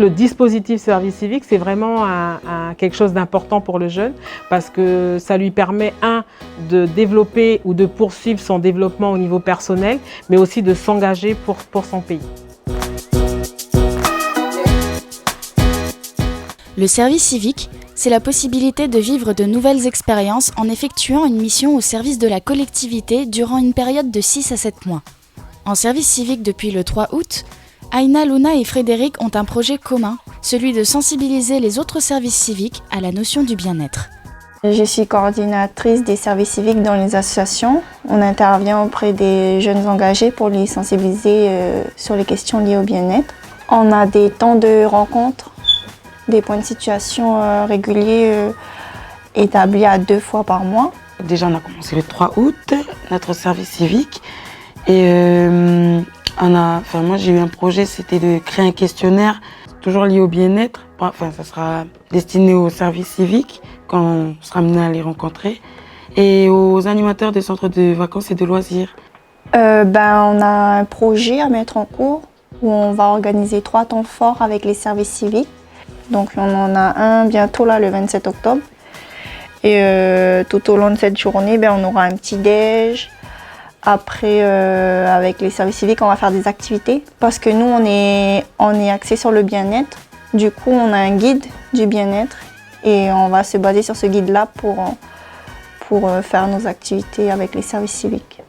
le dispositif service civique, c'est vraiment quelque chose d'important pour le jeune parce que ça lui permet, de développer ou de poursuivre son développement au niveau personnel, mais aussi de s'engager pour son pays. Le service civique, c'est la possibilité de vivre de nouvelles expériences en effectuant une mission au service de la collectivité durant une période de 6 à 7 mois. En service civique depuis le 3 août, Aïna, Luna et Frédéric ont un projet commun, celui de sensibiliser les autres services civiques à la notion du bien-être. Je suis coordinatrice des services civiques dans les associations. On intervient auprès des jeunes engagés pour les sensibiliser sur les questions liées au bien-être. On a des temps de rencontre, des points de situation réguliers établis à 2 fois par mois. Déjà, on a commencé le 3 août, notre service civique. Et moi, j'ai eu un projet, c'était de créer un questionnaire toujours lié au bien-être. Ça sera destiné aux services civiques quand on sera amené à les rencontrer et aux animateurs des centres de vacances et de loisirs. On a un projet à mettre en cours où on va organiser 3 temps forts avec les services civiques. Donc on en a un bientôt là, le 27 octobre. Et tout au long de cette journée, on aura un petit déj. Après, avec les services civiques, on va faire des activités parce que nous, on est axé sur le bien-être. Du coup, on a un guide du bien-être et on va se baser sur ce guide-là pour faire nos activités avec les services civiques.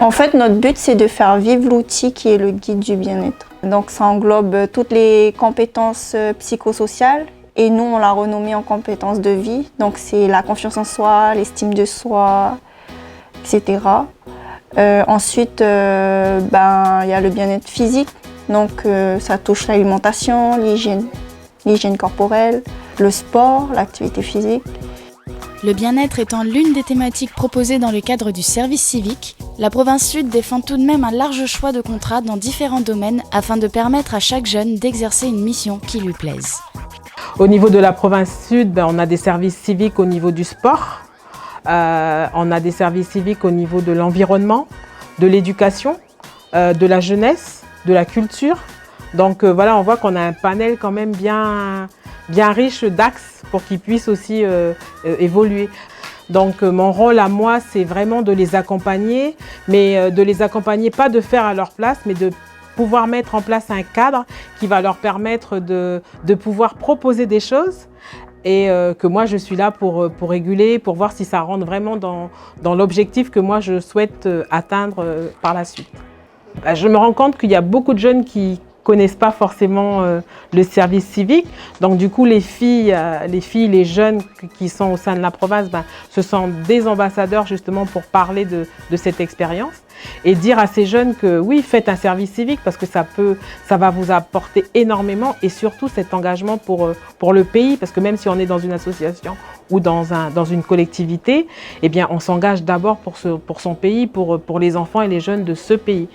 En fait, notre but, c'est de faire vivre l'outil qui est le guide du bien-être. Donc, ça englobe toutes les compétences psychosociales et nous, on l'a renommé en compétences de vie. Donc, c'est la confiance en soi, l'estime de soi, etc. Ensuite, il y a le bien-être physique, donc ça touche l'alimentation, l'hygiène corporelle, le sport, l'activité physique. Le bien-être étant l'une des thématiques proposées dans le cadre du service civique, la province Sud défend tout de même un large choix de contrats dans différents domaines afin de permettre à chaque jeune d'exercer une mission qui lui plaise. Au niveau de la province Sud, on a des services civiques au niveau du sport. On a des services civiques au niveau de l'environnement, de l'éducation, de la jeunesse, de la culture. Donc on voit qu'on a un panel quand même bien riche d'axes pour qu'ils puissent aussi évoluer. Donc mon rôle à moi, c'est vraiment de les accompagner, mais de les accompagner, pas de faire à leur place, mais de pouvoir mettre en place un cadre qui va leur permettre de pouvoir proposer des choses. Et que moi je suis là pour réguler, pour voir si ça rentre vraiment dans l'objectif que moi je souhaite atteindre par la suite. Je me rends compte qu'il y a beaucoup de jeunes qui connaissent pas forcément le service civique. Donc du coup les filles, les jeunes qui sont au sein de la province, ce sont des ambassadeurs justement pour parler de cette expérience et dire à ces jeunes que oui, faites un service civique parce que ça va vous apporter énormément et surtout cet engagement pour le pays, parce que même si on est dans une association ou dans une collectivité, eh bien on s'engage d'abord pour son pays, pour les enfants et les jeunes de ce pays.